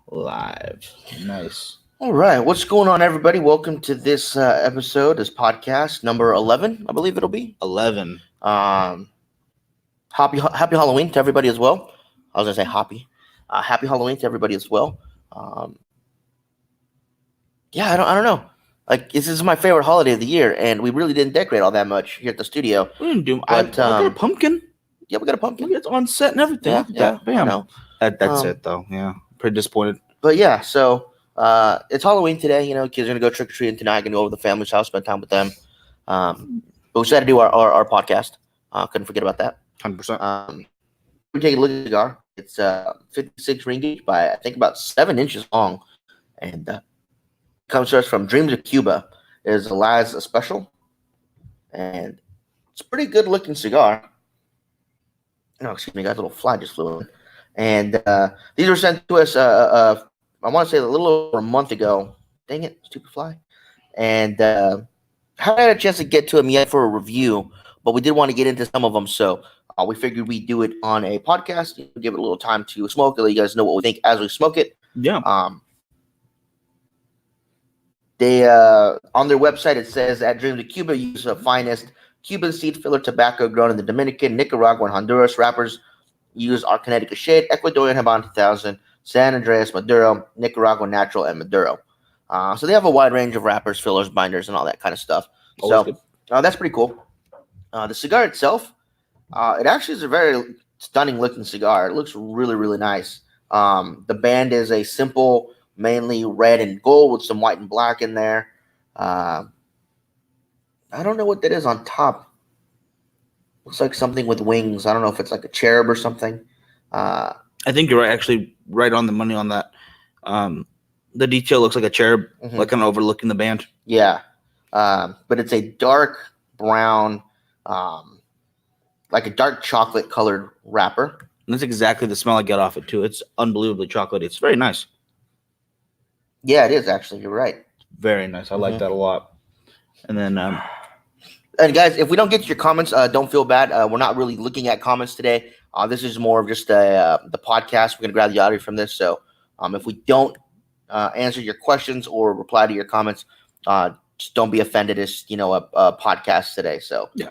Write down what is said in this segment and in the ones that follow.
Live. Nice. All right, what's going on, everybody? Welcome to this episode, this podcast number 11, I believe it'll be 11. Happy Halloween to everybody as well. I was gonna say happy Halloween to everybody as well. Yeah, I don't know. Like, this is my favorite holiday of the year, and we really didn't decorate all that much here at the studio. We didn't do. I got a pumpkin. Yeah, we got a pumpkin. It's on set and everything. Yeah, bam. I know. That's it though. Yeah, pretty disappointed. But yeah, so it's Halloween today. You know, kids are gonna go trick or treating tonight. Gonna go over to the family's house, spend time with them. But we decided to do our podcast. Couldn't forget about that. 100%. We take a look at the cigar. It's 56 ringgit by I think about 7 inches long, and comes to us from Dreams of Cuba. It is a Laz special, and it's a pretty good looking cigar. Oh, excuse me, guys, a little fly just flew in. And these were sent to us, I want to say a little over a month ago. Dang it, stupid fly. And haven't had a chance to get to them yet for a review, but we did want to get into some of them. So we figured we'd do it on a podcast, give it a little time to smoke, let you guys know what we think as we smoke it. Yeah. They on their website, it says at Dreams of Cuba, use the finest Cuban seed filler tobacco grown in the Dominican, Nicaragua, and Honduras. Wrappers use our Connecticut shade, Ecuadorian Habano 2000, San Andreas Maduro, Nicaragua Natural, and Maduro. So they have a wide range of wrappers, fillers, binders, and all that kind of stuff. So that's pretty cool. The cigar itself, it actually is a very stunning looking cigar. It looks really, really nice. The band is a simple, mainly red and gold with some white and black in there. I don't know what that is on top. Looks like something with wings. I don't know if it's like a cherub or something. I think you're right, actually right on the money on that. The detail looks like a cherub, like kind of overlooking the band. Yeah. But it's a dark brown, like a dark chocolate colored wrapper. And that's exactly the smell I get off it too. It's unbelievably chocolatey. It's very nice. Yeah, it is actually. You're right. Very nice. I like that a lot. And then, and guys, if we don't get to your comments, don't feel bad. We're not really looking at comments today. This is more of just the podcast. We're gonna grab the audio from this. So, if we don't answer your questions or reply to your comments, just don't be offended. It's a podcast today. So yeah.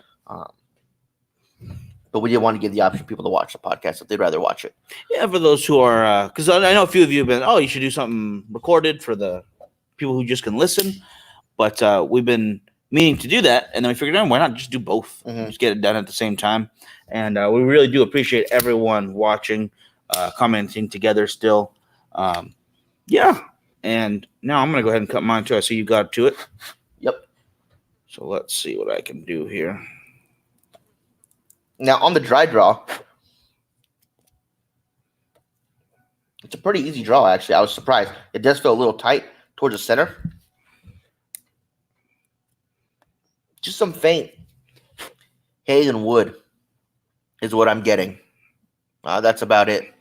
But we did want to give the option for people to watch the podcast if they'd rather watch it. Yeah, for those who are, because I know a few of you have been, you should do something recorded for the people who just can listen. But we've been meaning to do that, and then we figured out why not just do both, just get it done at the same time. And we really do appreciate everyone watching, commenting together still. Yeah, and now I'm gonna go ahead and cut mine too. I see you got to it. Yep. So let's see what I can do here. Now on the dry draw, it's a pretty easy draw. Actually, I was surprised. It does feel a little tight towards the center. Just some faint haze and wood is what I'm getting. That's about it.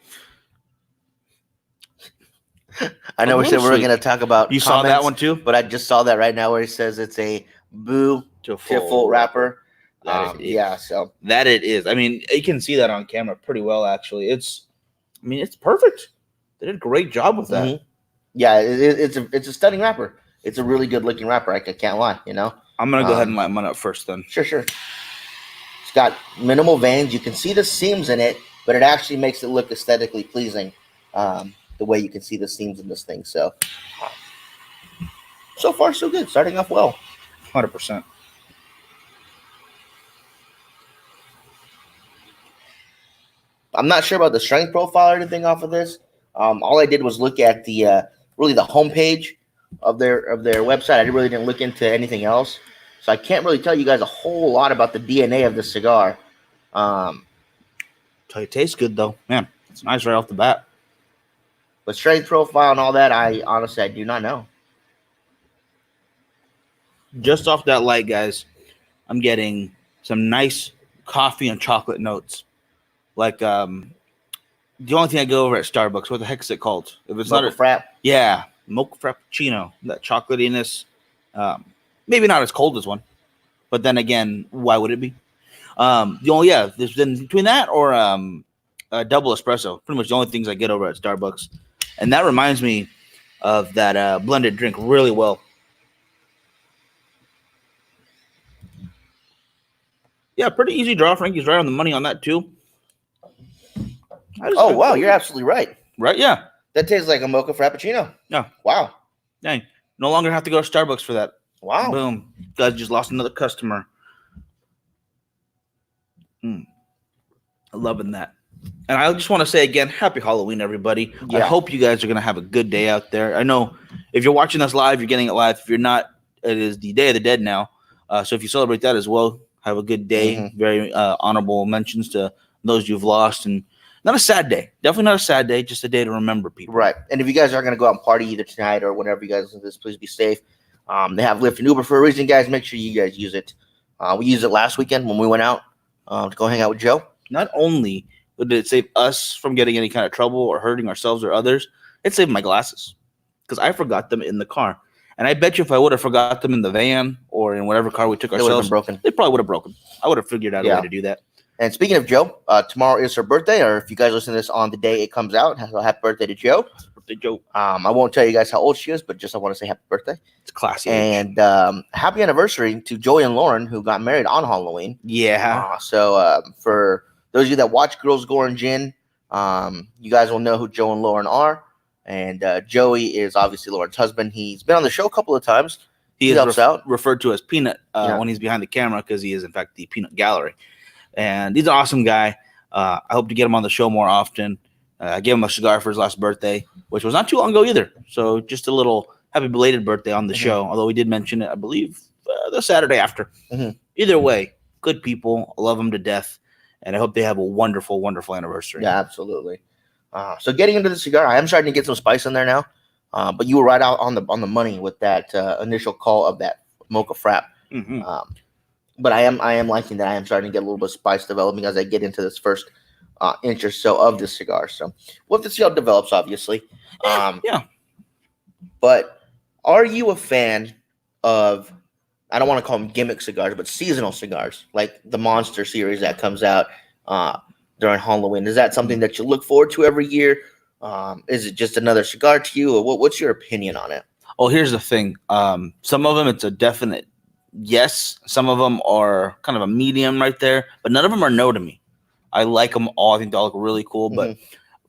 I know we said we were going to talk about You saw that one too? But I just saw that right now where he says it's a beautiful wrapper. Yeah, so. That it is. I mean, you can see that on camera pretty well, actually. It's perfect. They did a great job with that. Yeah, it's a stunning wrapper. It's a really good looking wrapper. I can't lie, I'm going to go ahead and light mine up first then. Sure. It's got minimal veins. You can see the seams in it, but it actually makes it look aesthetically pleasing the way you can see the seams in this thing. So far, so good. Starting off well. 100%. I'm not sure about the strength profile or anything off of this. All I did was look at the homepage of their website. I really didn't look into anything else, so I can't really tell you guys a whole lot about the DNA of the cigar. Tell you, it tastes good though, man. It's nice right off the bat. But strength profile and all that, I honestly do not know. Just off that light, guys, I'm getting some nice coffee and chocolate notes. Like the only thing I go over at Starbucks, what the heck is it called? If it's Mocha Frap. Yeah, mocha frappuccino. That chocolatiness. Maybe not as cold as one, but then again, why would it be? There's been between that or a double espresso. Pretty much the only things I get over at Starbucks. And that reminds me of that blended drink really well. Yeah, pretty easy draw. Frankie's right on the money on that too. Oh wow, you're absolutely right. Right? Yeah. That tastes like a mocha frappuccino. Yeah. Wow. Dang. No longer have to go to Starbucks for that. Wow. Boom. Guys just lost another customer. Loving that. And I just want to say again, happy Halloween, everybody. Yeah. I hope you guys are going to have a good day out there. I know if you're watching us live, you're getting it live. If you're not, it is the Day of the Dead now. So if you celebrate that as well, have a good day. Mhm. Very honorable mentions to those you've lost. And not a sad day. Definitely not a sad day. Just a day to remember people. Right. And if you guys are going to go out and party either tonight or whenever you guys listen to this, please be safe. They have Lyft and Uber for a reason, guys. Make sure you guys use it. We used it last weekend when we went out to go hang out with Joe. Not only did it save us from getting any kind of trouble or hurting ourselves or others, it saved my glasses because I forgot them in the car. And I bet you if I would have forgot them in the van or in whatever car we took They would have ourselves, been broken. they probably would have broken. I would have figured out a way to do that. And speaking of Joe, tomorrow is her birthday, or if you guys listen to this on the day it comes out, happy birthday to Joe. Birthday Joe. I won't tell you guys how old she is, but just I want to say happy birthday. It's classy. And happy anniversary to Joey and Lauren, who got married on Halloween. Yeah. So for those of you that watch Girls Gore and Gin, you guys will know who Joe and Lauren are. And Joey is obviously Lauren's husband. He's been on the show a couple of times. He is helps out. referred to as Peanut when he's behind the camera because he is, in fact, the Peanut Gallery. And he's an awesome guy. I hope to get him on the show more often. I gave him a cigar for his last birthday, which was not too long ago either. So just a little happy belated birthday on the show, although we did mention it, I believe, the Saturday after. Either way, good people. I love them to death. And I hope they have a wonderful, wonderful anniversary. Yeah, absolutely. So getting into the cigar, I am starting to get some spice in there now. But you were right out on the money with that initial call of that mocha frap. But I am liking that. I am starting to get a little bit of spice developing as I get into this first inch or so of this cigar. So we'll have to see how it develops, obviously. Yeah. But are you a fan of, I don't want to call them gimmick cigars, but seasonal cigars, like the Monster series that comes out during Halloween? Is that something that you look forward to every year? Is it just another cigar to you, or what's your opinion on it? Oh, here's the thing. Some of them, it's a definite yes. Some of them are kind of a medium right there, but none of them are no to me. I like them all. I think they all look really cool. But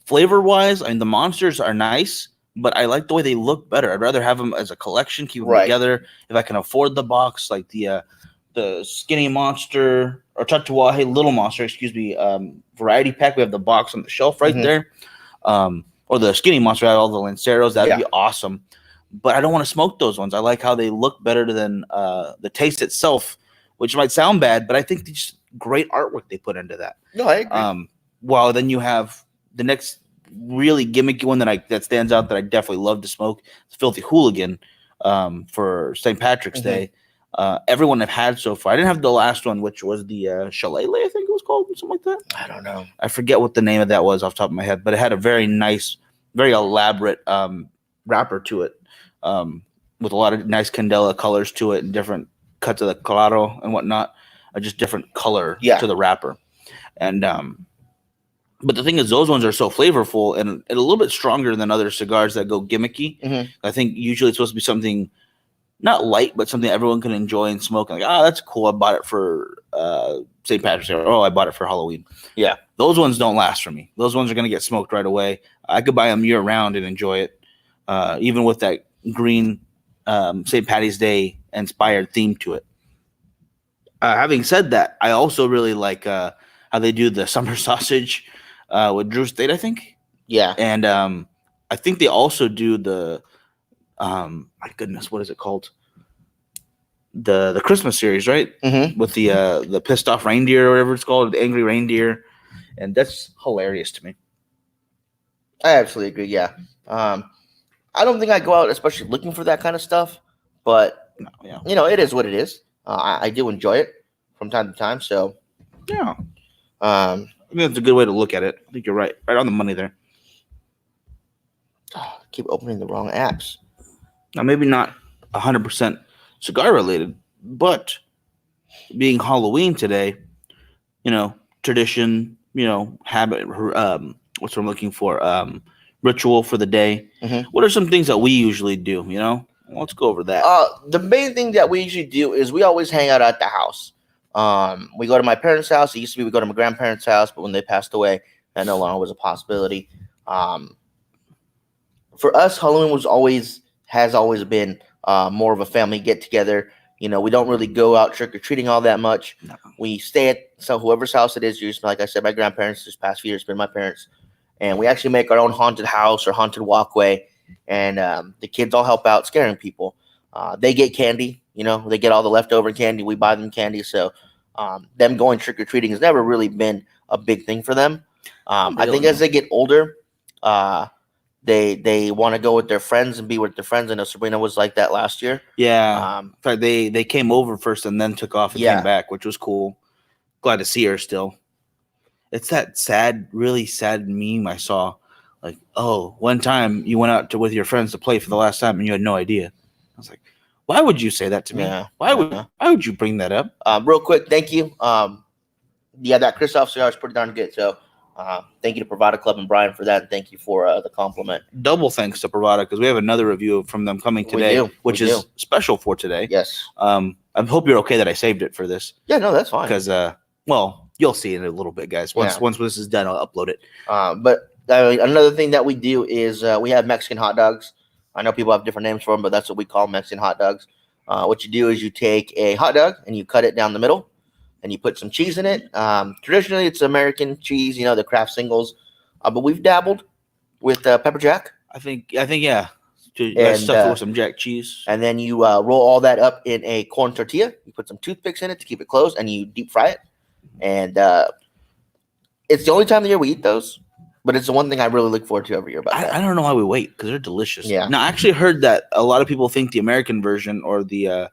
flavor-wise, I mean, the Monsters are nice, but I like the way they look better. I'd rather have them as a collection, keep them together. If I can afford the box, like the Skinny Monster or Tatuaje Little Monster, excuse me, variety pack. We have the box on the shelf right there. Or the Skinny Monster, all the Lanceros. That'd be awesome. But I don't want to smoke those ones. I like how they look better than the taste itself, which might sound bad, but I think it's just great artwork they put into that. No, I agree. Well, then you have the next really gimmicky one that stands out that I definitely love to smoke. It's Filthy Hooligan for St. Patrick's Day. Everyone I've had so far. I didn't have the last one, which was the Shillelagh, I think it was called, something like that. I don't know. I forget what the name of that was off the top of my head, but it had a very nice, very elaborate wrapper to it, with a lot of nice candela colors to it and different cuts of the claro and whatnot, just different color to the wrapper. And but the thing is, those ones are so flavorful and a little bit stronger than other cigars that go gimmicky. I think usually it's supposed to be something not light, but something everyone can enjoy and smoke. Like, that's cool. I bought it for St. Patrick's Day. Oh, I bought it for Halloween. Yeah, those ones don't last for me. Those ones are going to get smoked right away. I could buy them year round and enjoy it, even with that green St. Patty's Day inspired theme to it. Having said that, I also really like how they do the summer sausage with Drew State, I think. Yeah. And I think they also do the my goodness, what is it called? The Christmas series, right? With the pissed off reindeer or whatever it's called, the angry reindeer. And that's hilarious to me. I absolutely agree, yeah. I don't think I go out especially looking for that kind of stuff, but it is what it is. I do enjoy it from time to time, so yeah. I think that's a good way to look at it. I think you're right on the money there. I keep opening the wrong apps. Now, maybe not 100% cigar related, but being Halloween today, tradition, habit, what's what I'm looking for, ritual for the day. Mhm. What are some things that we usually do? Let's go over that. The main thing that we usually do is we always hang out at the house. We go to my parents' house. It used to be we go to my grandparents' house, but when they passed away, that no longer was a possibility. For us, Halloween has always been more of a family get together. We don't really go out trick or treating all that much. No. We stay at whoever's house it is. Usually, like I said, my grandparents. This past few years, been my parents, and we actually make our own haunted house or haunted walkway, and the kids all help out scaring people. They get candy. They get all the leftover candy. We buy them candy, so them going trick or treating has never really been a big thing for them. I think as they get older, they want to go with their friends and be with their friends. I know Sabrina was like that last year. Yeah. In fact, they came over first and then took off and came back, which was cool. Glad to see her still. It's that sad, really sad meme I saw. Like, oh, one time you went out with your friends to play for the last time and you had no idea. I was like, why would you say that to me? Yeah. Why would you bring that up? Real quick, thank you. That Christoph cigar is pretty darn good. So thank you to Bravada Club and Brian for that. And thank you for the compliment. Double thanks to Bravada because we have another review from them coming today, which is special for today. Yes. I hope you're okay that I saved it for this. Yeah, no, that's fine. Because, you'll see it in a little bit, guys. Once this is done, I'll upload it. But another thing that we do is we have Mexican hot dogs. I know people have different names for them, but that's what we call Mexican hot dogs. What you do is you take a hot dog and you cut it down the middle and you put some cheese in it. Traditionally, it's American cheese, the Kraft singles. But we've dabbled with pepper jack. I think, yeah. And stuff with some jack cheese. And then you roll all that up in a corn tortilla. You put some toothpicks in it to keep it closed, and you deep fry it. And it's the only time of the year we eat those. But it's the one thing I really look forward to every year. I don't know why we wait because they're delicious. Yeah. Now, I actually heard that a lot of people think the American version or the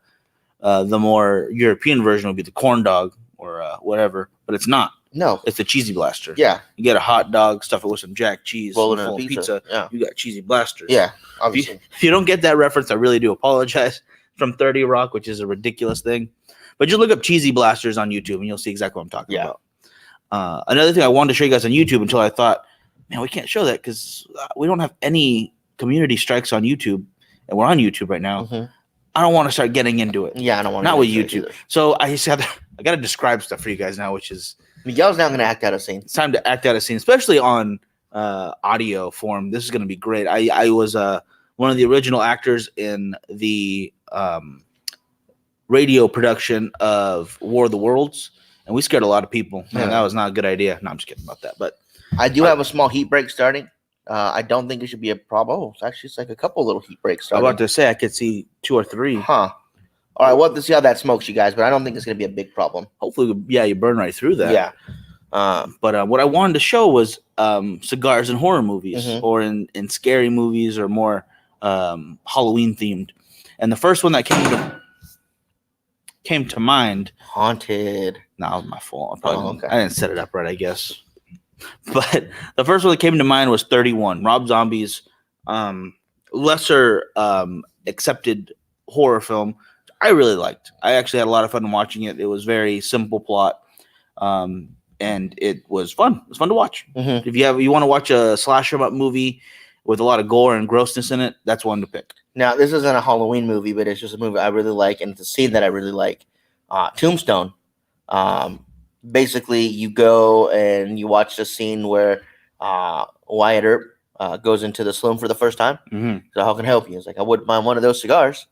more European version would be the corn dog or whatever, but it's not. No, it's the cheesy blaster. Yeah, you get a hot dog, stuff it with some jack cheese, roll it in a pizza. Yeah, you got cheesy blasters. Yeah, obviously. If you don't get that reference, I really do apologize. From 30 Rock, which is a ridiculous thing, but just look up cheesy blasters on YouTube and you'll see exactly what I'm talking about. Another thing I wanted to show you guys on YouTube until I thought, man, we can't show that because we don't have any community strikes on YouTube, and we're on YouTube right now. Mm-hmm. I don't want to start getting into it. Yeah, I don't want to. Not with YouTube. So I got to describe stuff for you guys now, which is Miguel's now going to act out a scene. It's time to act out a scene, especially on audio form. This is going to be great. I was one of the original actors in the radio production of War of the Worlds, and we scared a lot of people. Man, that was not a good idea. No, I'm just kidding about that. But I do have a small heat break starting. I don't think it should be a problem. Oh, it's like a couple little heat breaks starting. I'm about to say I could see 2 or 3. Huh. All right, we'll have to see how that smokes, you guys, but I don't think it's going to be a big problem. Hopefully, you burn right through that. Yeah. But what I wanted to show was cigars in horror movies or in scary movies or more Halloween themed. And the first one that came to mind. Haunted. No, that was my fault. I didn't set it up right, I guess. But the first one that came to mind was 31, Rob Zombie's lesser accepted horror film. I really liked. I actually had a lot of fun watching it. It was very simple plot, and it was fun. It was fun to watch. Mm-hmm. If you want to watch a slasher movie with a lot of gore and grossness in it, that's one to pick. Now, this isn't a Halloween movie, but it's just a movie I really like, and it's a scene that I really like. Tombstone. Basically, you go and you watch the scene where Wyatt Earp goes into the saloon for the first time. Mm-hmm. So how can I help you? He's like, I wouldn't mind one of those cigars.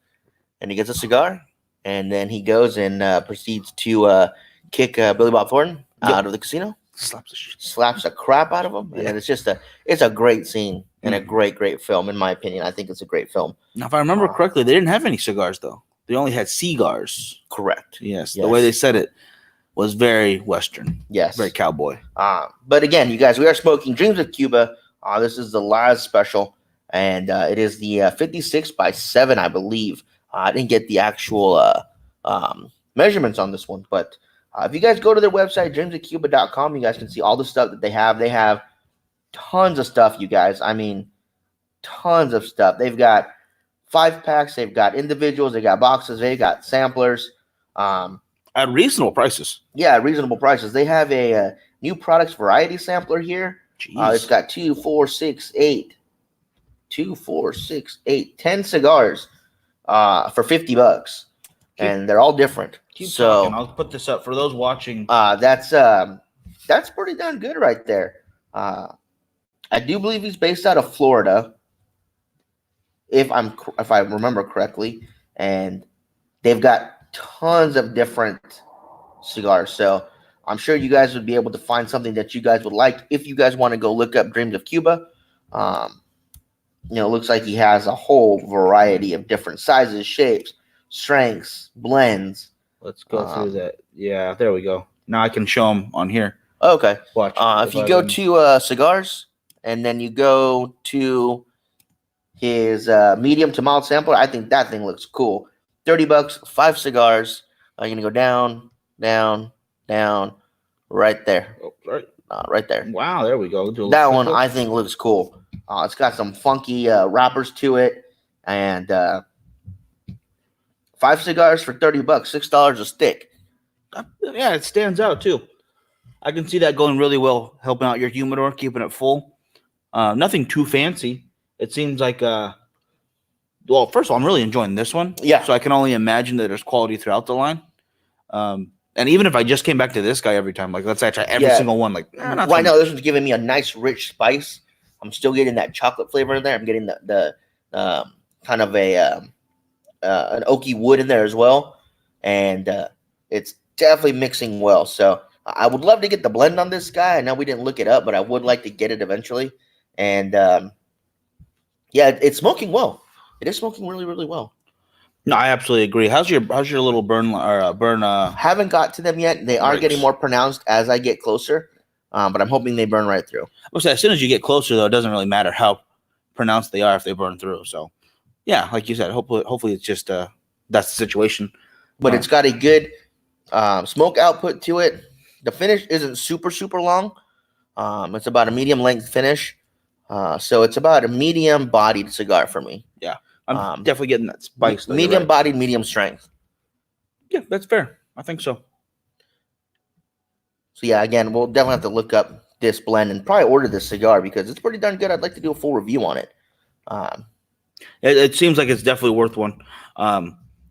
And he gets a cigar, and then he goes and proceeds to kick Billy Bob Thornton out of the casino. Slaps the crap out of him. Yeah. And it's a great scene and a great film, in my opinion. I think it's a great film. Now, if I remember correctly, they didn't have any cigars, though. They only had cigars. Correct. Yes. The way they said it was very Western. Yes. Very cowboy. But again, you guys, we are smoking Dreams of Cuba. This is the last special, and it is the 56 by 7, I believe. I didn't get the actual measurements on this one, but if you guys go to their website, dreamsofcuba.com, you guys can see all the stuff that they have. They have tons of stuff, you guys. I mean, tons of stuff. They've got 5-packs. They've got individuals. They got boxes. They got samplers. At reasonable prices. Yeah, reasonable prices. They have a new products variety sampler here. It's got 2, 4, 6, 8, 2, 4, 6, 8, 10 cigars for $50, and they're all different. Keep So talking. I'll put this up for those watching. that's pretty darn good right there. I do believe he's based out of Florida, if I remember correctly, and they've got tons of different cigars. So I'm sure you guys would be able to find something that you guys would like if you guys want to go look up Dreams of Cuba. It looks like he has a whole variety of different sizes, shapes, strengths, blends. Let's go through that. Yeah, there we go. Now I can show them on here. Okay. Watch. If you go to cigars, and then you go to his medium to mild sampler, I think that thing looks cool. $30, 5 cigars. You're gonna go down, down, down, right there. Oh, sorry. Right there. Wow, there we go. That one I think looks cool. It's got some funky wrappers to it, and 5 cigars for $30, $6 a stick. Yeah, it stands out too. I can see that going really well, helping out your humidor, keeping it full. Nothing too fancy. It seems like, well, first of all, I'm really enjoying this one. Yeah. So I can only imagine that there's quality throughout the line. And even if I just came back to this guy every time, like let's say I try every single one, like right now this one's giving me a nice rich spice. I'm still getting that chocolate flavor in there. I'm getting the kind of an oaky wood in there as well, and it's definitely mixing well. So I would love to get the blend on this guy. I know we didn't look it up, but I would like to get it eventually. And yeah, it's smoking well. It is smoking really, really well. No, I absolutely agree. How's your little burn? Haven't got to them yet. They are getting more pronounced as I get closer, but I'm hoping they burn right through. I'll say as soon as you get closer, though, it doesn't really matter how pronounced they are if they burn through. So, yeah, like you said, hopefully it's just that's the situation. But it's got a good smoke output to it. The finish isn't super long. It's about a medium length finish, so it's about a medium bodied cigar for me. Yeah. I'm definitely getting that spice. Medium bodied, medium strength. Yeah, that's fair. I think so. So yeah, again, we'll definitely have to look up this blend and probably order this cigar because it's pretty darn good. I'd like to do a full review on it. It seems like it's definitely worth one.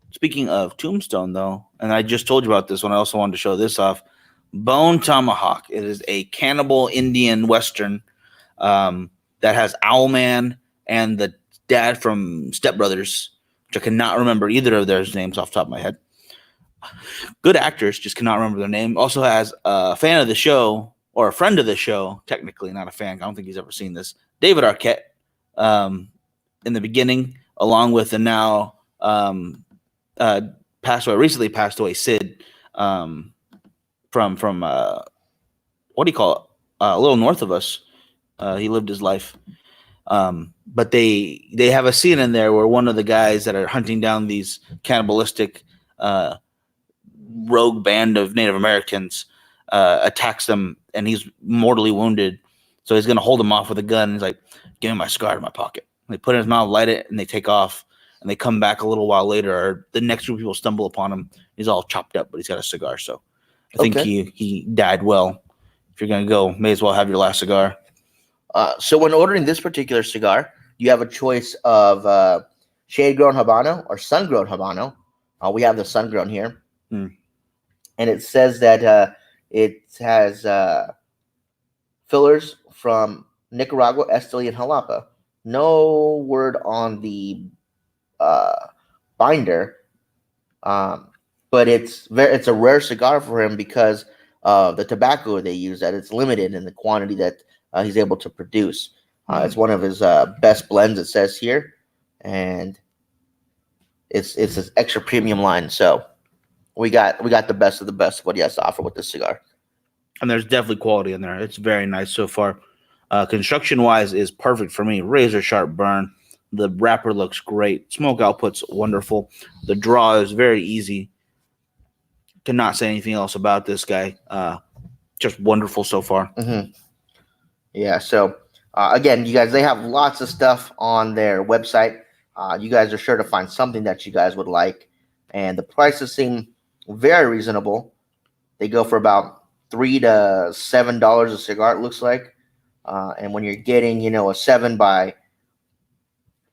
Speaking of Tombstone, though, and I just told you about this one, I also wanted to show this off. Bone Tomahawk. It is a cannibal Indian Western that has Owlman and the dad from Step Brothers, which I cannot remember either of their names off the top of my head. Good actors, just cannot remember their name. Also has a fan of the show, or a friend of the show, technically, not a fan. I don't think he's ever seen this. David Arquette in the beginning, along with the now recently passed away Sid from what do you call it? A little north of us. He lived his life. But they have a scene in there where one of the guys that are hunting down these cannibalistic rogue band of Native Americans attacks them, and he's mortally wounded. So he's going to hold him off with a gun. He's like, "Give me my cigar in my pocket." And they put it in his mouth, light it, and they take off. And they come back a little while later, or the next group of people stumble upon him. He's all chopped up, but he's got a cigar. So I think he died well. If you're going to go, may as well have your last cigar. So when ordering this particular cigar, you have a choice of shade-grown Habano or sun-grown Habano. We have the sun-grown here. And it says that it has fillers from Nicaragua, Esteli, and Jalapa. No word on the binder, but it's a rare cigar for him because of the tobacco they use. That it's limited in the quantity that he's able to produce. It's one of his best blends, it says here, and it's this extra premium line. So we got the best of the best of what he has to offer with this cigar. And there's definitely quality in there. It's very nice so far. Construction wise is perfect for me. Razor sharp burn. The wrapper looks great. Smoke output's wonderful. The draw is very easy. Cannot say anything else about this guy. Just wonderful so far. Yeah. So again, you guys, they have lots of stuff on their website. You guys are sure to find something that you guys would like, and the prices seem very reasonable. They go for about $3 to $7 a cigar, it looks like. And when you're getting, a 7 by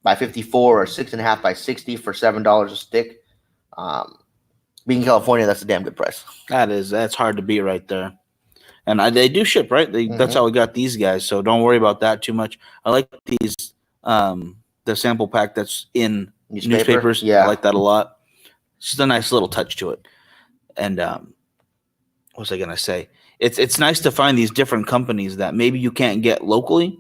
by 54 or 6.5 by 60 for $7 a stick. Being California, that's a damn good price. That's hard to beat right there. And they do ship, right? That's how we got these guys. So don't worry about that too much. I like these, the sample pack that's in newspapers. Yeah. I like that a lot. It's just a nice little touch to it. And what was I gonna say? It's nice to find these different companies that maybe you can't get locally,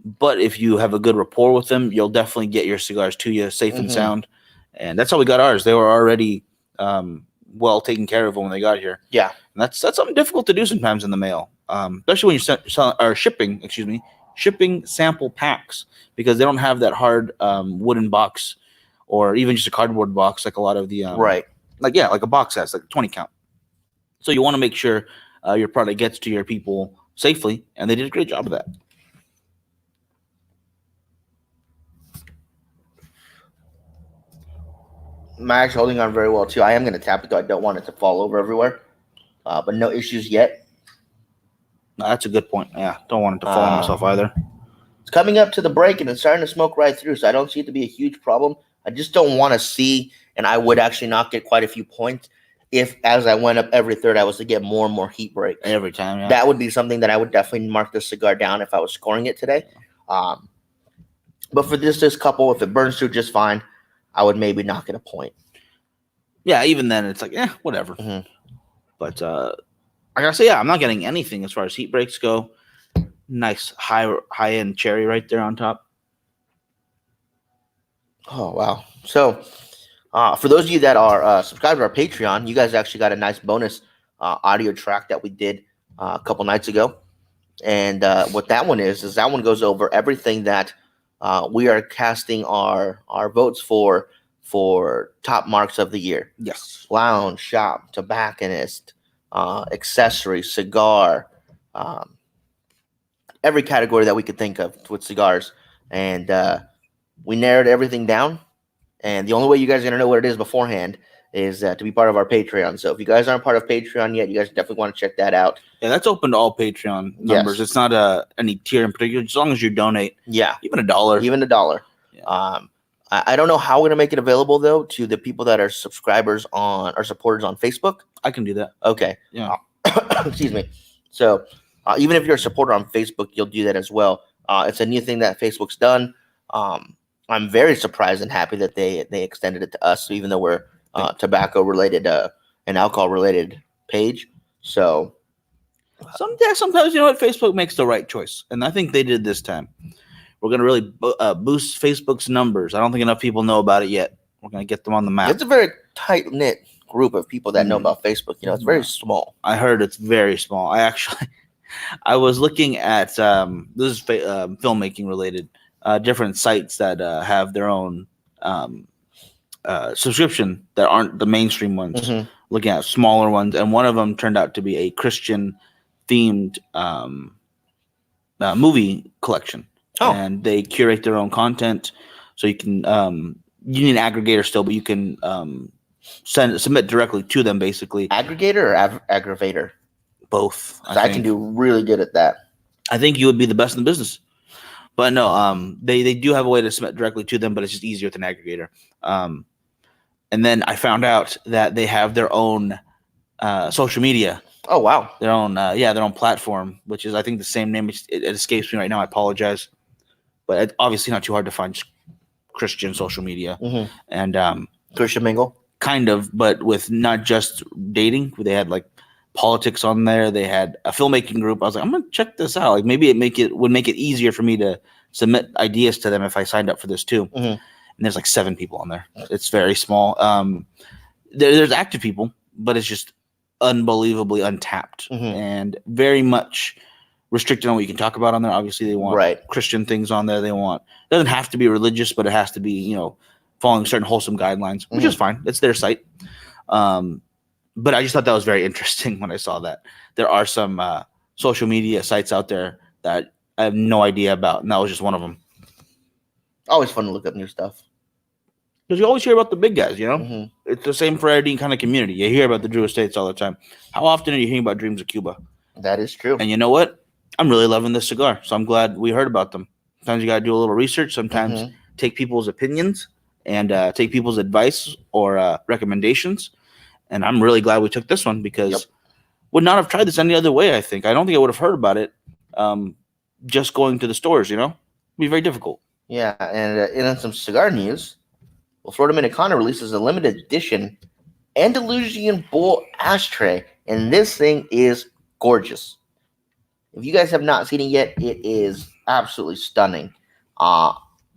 but if you have a good rapport with them, you'll definitely get your cigars to you safe and sound. And that's how we got ours. They were already well taken care of when they got here. Yeah. And that's something difficult to do sometimes in the mail, especially when you're shipping sample packs, because they don't have that hard wooden box or even just a cardboard box like a lot of the right. Like a box has like a 20 count. So you want to make sure your product gets to your people safely, and they did a great job of that. My actually holding on very well too. I am going to tap it though. I don't want it to fall over everywhere, but no issues yet. No, that's a good point. Yeah, don't want it to fall on myself either. It's coming up to the break and it's starting to smoke right through, so I don't see it to be a huge problem. I just don't want to see, and I would actually not get quite a few points if, as I went up every third, I was to get more and more heat breaks every time. Yeah. That would be something that I would definitely mark this cigar down if I was scoring it today. But for this couple, if it burns through just fine, I would maybe not get a point. Yeah, even then, it's like, whatever. But I gotta say, I'm not getting anything as far as heat breaks go. Nice high end cherry right there on top. Oh wow! So, for those of you that are subscribed to our Patreon, you guys actually got a nice bonus audio track that we did a couple nights ago. And what that one is that one goes over everything that we are casting our votes for top marks of the year. Yes. Lounge, shop, tobacconist, accessory, cigar, every category that we could think of with cigars. And we narrowed everything down. And the only way you guys are going to know what it is beforehand is to be part of our Patreon. So if you guys aren't part of Patreon yet, you guys definitely want to check that out. Yeah, that's open to all Patreon members. Yes. It's not any tier in particular, as long as you donate. Yeah. Even $1. Even $1. Yeah. I don't know how we're going to make it available, though, to the people that are subscribers on or supporters on Facebook. I can do that. Okay. Yeah. Excuse me. So even if you're a supporter on Facebook, you'll do that as well. It's a new thing that Facebook's done. I'm very surprised and happy that they extended it to us, even though we're tobacco-related and alcohol-related page. So sometimes, you know what? Facebook makes the right choice, and I think they did this time. We're going to really boost Facebook's numbers. I don't think enough people know about it yet. We're going to get them on the map. It's a very tight-knit group of people that know about Facebook. You know, it's very small. I heard it's very small. I was looking at this is filmmaking related, different sites that have their own subscription that aren't the mainstream ones. Looking at smaller ones, and one of them turned out to be a Christian themed movie collection. Oh. And they curate their own content, so you can you need an aggregator still, but you can submit directly to them. Basically, aggregator or aggravator? Both. I can do really good at that. I think you would be the best in the business. But no, they do have a way to submit directly to them, but it's just easier with an aggregator. And then I found out that they have their own social media. Oh wow! Their own platform, which is I think the same name. It escapes me right now. I apologize, but it's obviously not too hard to find Christian social media. And Christian Mingle, kind of, but with not just dating. They had like politics on there. They had a filmmaking group. I was like, I'm gonna check this out. Like maybe it would make it easier for me to submit ideas to them if I signed up for this too. And there's like 7 people on there. It's very small. There's active people, but it's just unbelievably untapped and very much restricted on what you can talk about on there. Obviously, they want Christian things on there. It doesn't have to be religious, but it has to be, following certain wholesome guidelines, which is fine. It's their site. But I just thought that was very interesting when I saw that. There are some social media sites out there that I have no idea about, and that was just one of them. Always fun to look up new stuff. Because you always hear about the big guys, It's the same for any kind of community. You hear about the Drew Estates all the time. How often are you hearing about Dreams of Cuba? That is true. And you know what? I'm really loving this cigar, so I'm glad we heard about them. Sometimes you got to do a little research. Sometimes take people's opinions and take people's advice or recommendations. And I'm really glad we took this one because would not have tried this any other way. I don't think I would have heard about it just going to the stores. It'd be very difficult. Yeah, and in some cigar news, well, Florida Americana releases a limited edition Andalusian Bowl ashtray, and this thing is gorgeous. If you guys have not seen it yet, it is absolutely stunning. I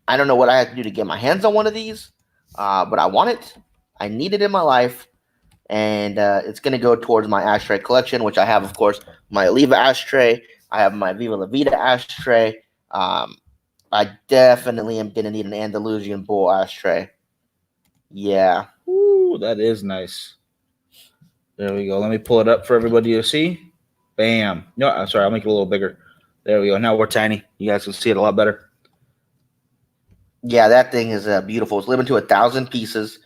don't know what I have to do to get my hands on one of these, but I want it. I need it in my life, and it's going to go towards my ashtray collection, which I have, of course, my Oliva ashtray. I have my Viva La Vida ashtray. I definitely am going to need an Andalusian Bowl ashtray. Yeah. Ooh, that is nice. There we go. Let me pull it up for everybody to see. Bam. No, I'm sorry. I'll make it a little bigger. There we go. Now we're tiny. You guys can see it a lot better. Yeah, that thing is beautiful. It's limited to 1,000 pieces.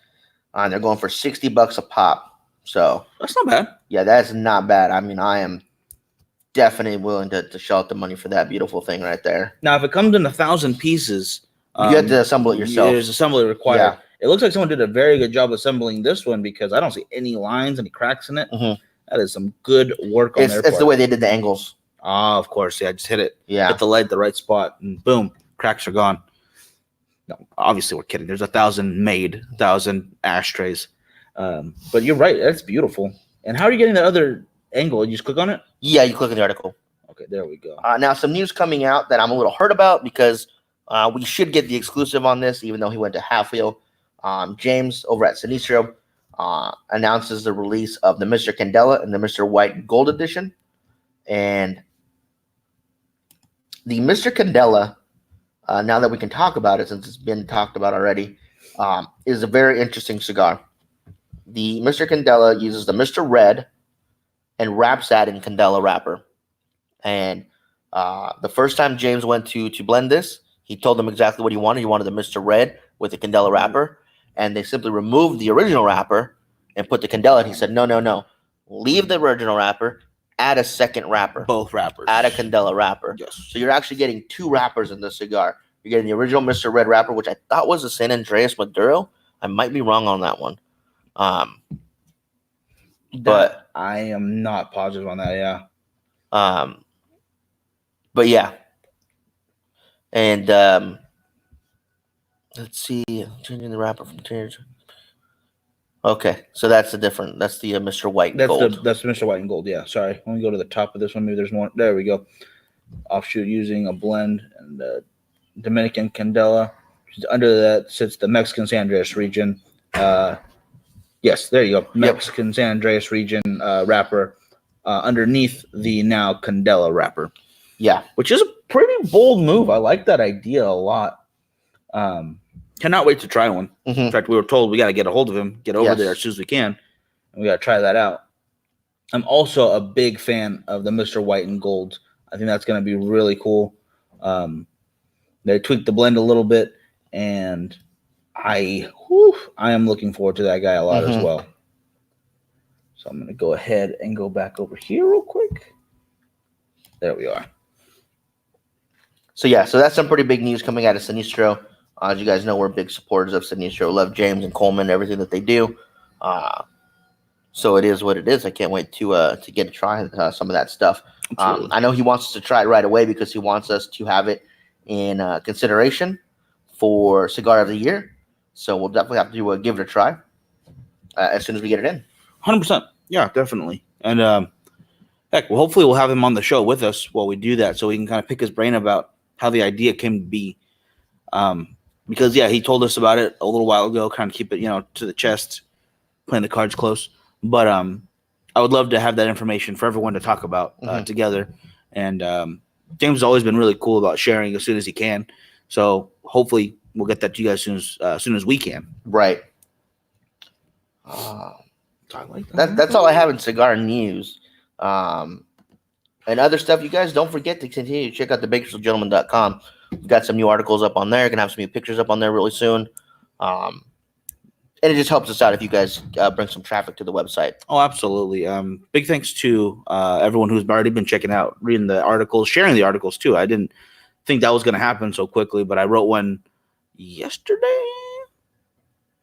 And they're going for $60 a pop. So that's not bad. Yeah, that's not bad. I mean, I am definitely willing to shell out the money for that beautiful thing right there. Now, if it comes in 1,000 pieces, you have to assemble it yourself. There's assembly required. Yeah. It looks like someone did a very good job assembling this one because I don't see any lines, any cracks in it. Mm-hmm. That is some good work on their part. It's the way they did the angles. Ah, of course. Yeah, just hit it. Yeah. Hit the light at the right spot, and boom, cracks are gone. No, obviously we're kidding. There's 1,000 made, 1,000 ashtrays. But you're right. That's beautiful. And how are you getting that other angle? You just click on it? Yeah, you click on the article. Okay, there we go. Now, some news coming out that I'm a little hurt about because we should get the exclusive on this, even though he went to Halfwheel. James over at Sinistro announces the release of the Mr. Candela and the Mr. White Gold Edition. And the Mr. Candela, now that we can talk about it since it's been talked about already, is a very interesting cigar. The Mr. Candela uses the Mr. Red and wraps that in Candela wrapper. And the first time James went to blend this, he told them exactly what he wanted. He wanted the Mr. Red with the Candela wrapper. And they simply removed the original wrapper and put the Candela. And he said, no. Leave the original wrapper. Add a second wrapper. Both wrappers. Add a Candela wrapper. Yes. So you're actually getting two wrappers in the cigar. You're getting the original Mr. Red wrapper, which I thought was a San Andreas Maduro. I might be wrong on that one. But I am not positive on that, yeah. But yeah. And let's see. Changing the wrapper from change. Okay, so that's the Mr. White and Gold. That's Mr. White and Gold, yeah. Sorry. Let me go to the top of this one. Maybe there's more. There we go. Offshoot using a blend and Dominican Candela. Under that sits the Mexican San Andreas region. Yes, there you go. Mexican San Andreas region wrapper underneath the now Candela wrapper. Yeah. Which is a pretty bold move. I like that idea a lot. Cannot wait to try one. Mm-hmm. In fact, we were told we got to get a hold of him, get over there as soon as we can, and we got to try that out. I'm also a big fan of the Mr. White and Gold. I think that's going to be really cool. They tweaked the blend a little bit, and I am looking forward to that guy a lot as well. So I'm going to go ahead and go back over here real quick. There we are. So that's some pretty big news coming out of Sinistro. As you guys know, we're big supporters of Sinistro. Love James and Coleman, everything that they do. So it is what it is. I can't wait to get to try some of that stuff. I know he wants us to try it right away because he wants us to have it in consideration for Cigar of the Year. So we'll definitely have to give it a try as soon as we get it in. 100%. Yeah, definitely. And heck, well, hopefully we'll have him on the show with us while we do that so we can kind of pick his brain about how the idea came to be. Because, he told us about it a little while ago, kind of keep it, to the chest, playing the cards close. But I would love to have that information for everyone to talk about together. And James has always been really cool about sharing as soon as he can. So hopefully we'll get that to you guys as soon as we can. Right. That's all I have in cigar news. And other stuff, you guys don't forget to continue to check out thebakersfieldgentleman.com. We've got some new articles up on there. Going to have some new pictures up on there really soon. And it just helps us out if you guys bring some traffic to the website. Oh, absolutely. Big thanks to everyone who's already been checking out, reading the articles, sharing the articles too. I didn't think that was going to happen so quickly, but I wrote one yesterday.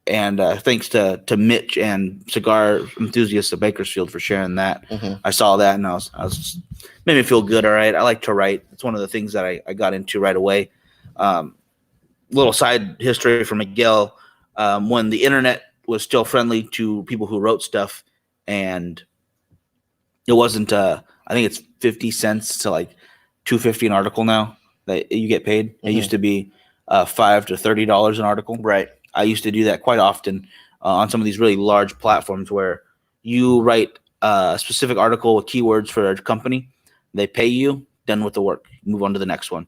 And thanks to Mitch and Cigar Enthusiasts of Bakersfield for sharing that. Mhm. I saw that and I was made me feel good. All right, I like to write. It's one of the things that I got into right away. Little side history for Miguel: when the internet was still friendly to people who wrote stuff, and it wasn't. I think it's 50 cents to like $2.50 an article now that you get paid. It used to be $5 to $30 an article. Right. I used to do that quite often on some of these really large platforms where you write a specific article with keywords for a company. They pay you, done with the work. Move on to the next one.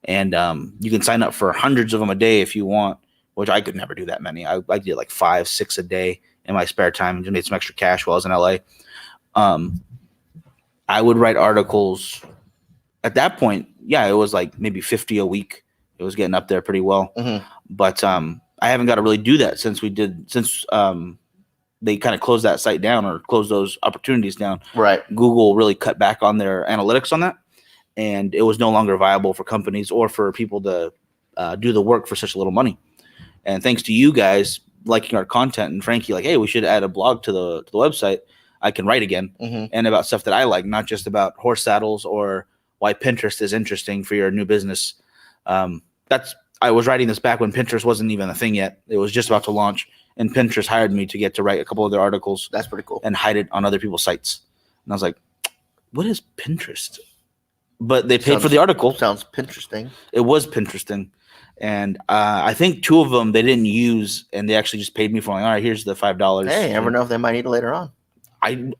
And you can sign up for hundreds of them a day if you want, which I could never do that many. I did like 5, 6 a day in my spare time and just made some extra cash while I was in LA. I would write articles at that point. Yeah, it was like maybe 50 a week. It was getting up there pretty well. Mm-hmm. But I haven't got to really do that since they kind of closed that site down or closed those opportunities down. Right. Google really cut back on their analytics on that, and it was no longer viable for companies or for people to do the work for such little money. And thanks to you guys liking our content and Frankie, like, hey, we should add a blog to the website. I can write again and about stuff that I like, not just about horse saddles or why Pinterest is interesting for your new business. I was writing this back when Pinterest wasn't even a thing yet. It was just about to launch, and Pinterest hired me to get to write a couple of their articles. That's pretty cool. And hide it on other people's sites. And I was like, what is Pinterest? But they paid for the article. Sounds Pinteresting. It was Pinteresting. And I think 2 of them they didn't use, and they actually just paid me for like, all right, here's the $5. Hey, you never know if they might need it later on.